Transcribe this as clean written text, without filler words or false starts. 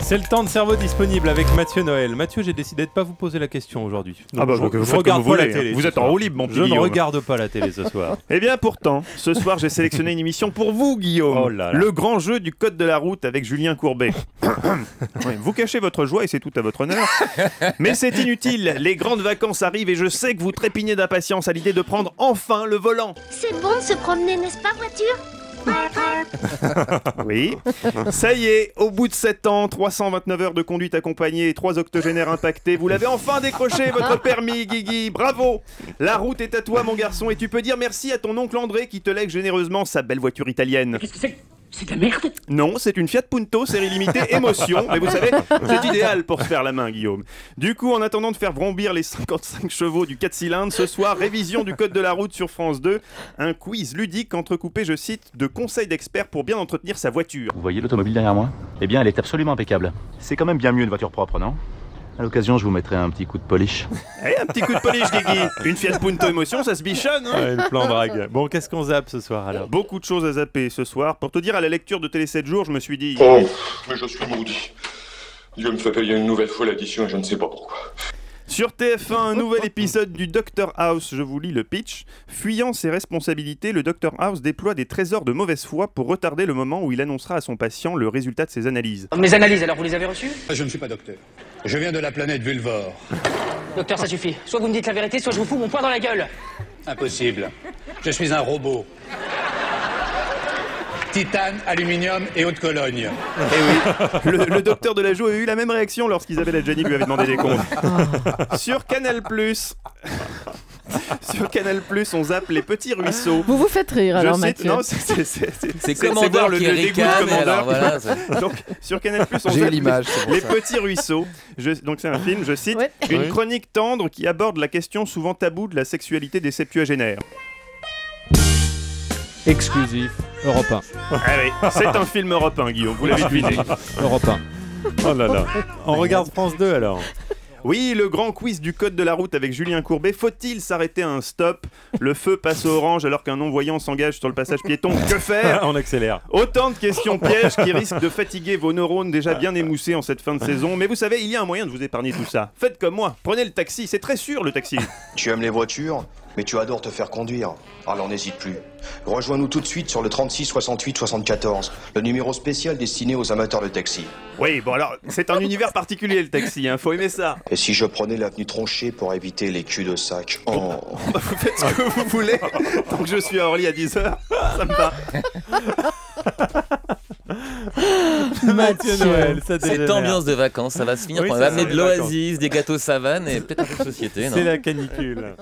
C'est le temps de cerveau disponible avec Mathieu Noël. Mathieu, j'ai décidé de ne pas vous poser la question aujourd'hui. Ah bah, je vous regarde pas la voulez, télé. Vous êtes en roue libre, mon petit Je ne Guillaume. regarde pas la télé ce soir. Eh bien pourtant, ce soir j'ai sélectionné une émission pour vous, Guillaume. Oh là là. Le grand jeu du code de la route avec Julien Courbet. Oui, vous cachez votre joie et c'est tout à votre honneur. Mais c'est inutile, les grandes vacances arrivent et je sais que vous trépignez d'impatience à l'idée de prendre enfin le volant. C'est bon de se promener, n'est-ce pas, voiture? Oui, ça y est, au bout de 7 ans, 329 heures de conduite accompagnée et 3 octogénaires impactés, vous l'avez enfin décroché, votre permis, Guigui, bravo. La route est à toi, mon garçon, et tu peux dire merci à ton oncle André qui te lègue généreusement sa belle voiture italienne. Qu'est-ce que c'est? C'est de la merde? Non, c'est une Fiat Punto, série limitée émotion, mais vous savez, c'est idéal pour se faire la main, Guillaume. Du coup, en attendant de faire vrombir les 55 chevaux du 4 cylindres, ce soir, révision du code de la route sur France 2, un quiz ludique entrecoupé, je cite, de conseils d'experts pour bien entretenir sa voiture. Vous voyez l'automobile derrière moi? Eh bien, elle est absolument impeccable. C'est quand même bien mieux une voiture propre, non? À l'occasion, je vous mettrai un petit coup de polish. Eh, un petit coup de polish, Guigui. Une Fiat Punto émotion, ça se bichonne, hein. Ouais, le plan drague. Bon, qu'est-ce qu'on zappe ce soir alors? Beaucoup de choses à zapper ce soir. Pour te dire, à la lecture de Télé 7 jours, je me suis dit... Oh, mais je suis maudit. Dieu me fait payer une nouvelle fois l'addition et je ne sais pas pourquoi. Sur TF1, un nouvel épisode du Dr House, je vous lis le pitch. Fuyant ses responsabilités, le Dr House déploie des trésors de mauvaise foi pour retarder le moment où il annoncera à son patient le résultat de ses analyses. Mes analyses, alors vous les avez reçues? Je ne suis pas docteur. Je viens de la planète Vulvor. Docteur, ça suffit. Soit vous me dites la vérité, soit je vous fous mon poing dans la gueule. Impossible. Je suis un robot. Titane, aluminium et eau de Cologne. Eh oui, le docteur de la joue a eu la même réaction lorsqu'Isabelle Adjani lui avait demandé des comptes. Sur Canal+, on zappe les petits ruisseaux. Vous vous faites rire alors, Mathieu. Non, C'est voir Commandeur le qui dégoût de ricane, et Commandeur. alors voilà. Donc, sur Canal+, on J'ai eu zappe l'image, c'est pour les ça. petits ruisseaux. Donc c'est un film, je cite, Ouais. une Oui. chronique tendre qui aborde la question souvent taboue de la sexualité des septuagénaires. Exclusif, Europe 1. Ah oui, c'est un film européen, Guillaume, vous l'avez deviné. Europe 1. Oh là là. On regarde France 2 alors. Oui, le grand quiz du code de la route avec Julien Courbet. Faut-il s'arrêter à un stop? Le feu passe au orange alors qu'un non-voyant s'engage sur le passage piéton. Que faire? On accélère. Autant de questions pièges qui risquent de fatiguer vos neurones déjà bien émoussés en cette fin de saison. Mais vous savez, il y a un moyen de vous épargner tout ça. Faites comme moi, prenez le taxi, c'est très sûr le taxi. Tu aimes les voitures, mais tu adores te faire conduire. Alors n'hésite plus. Rejoins-nous tout de suite sur le 36 68 74, le numéro spécial destiné aux amateurs de taxi. Oui, bon alors, c'est un univers particulier le taxi, hein, faut aimer ça. Et si je prenais l'avenue Tronchet pour éviter les culs de sac? Oh. Bah, vous faites ce que vous voulez. Tant que je suis à Orly à 10h, ça me va. Mathieu Noël, ça Cette dégénère. ambiance de vacances, ça va se finir. Oui, On c'est va ça, amener les de l'oasis, des gâteaux savanes et peut-être un peu de société, non? C'est la canicule.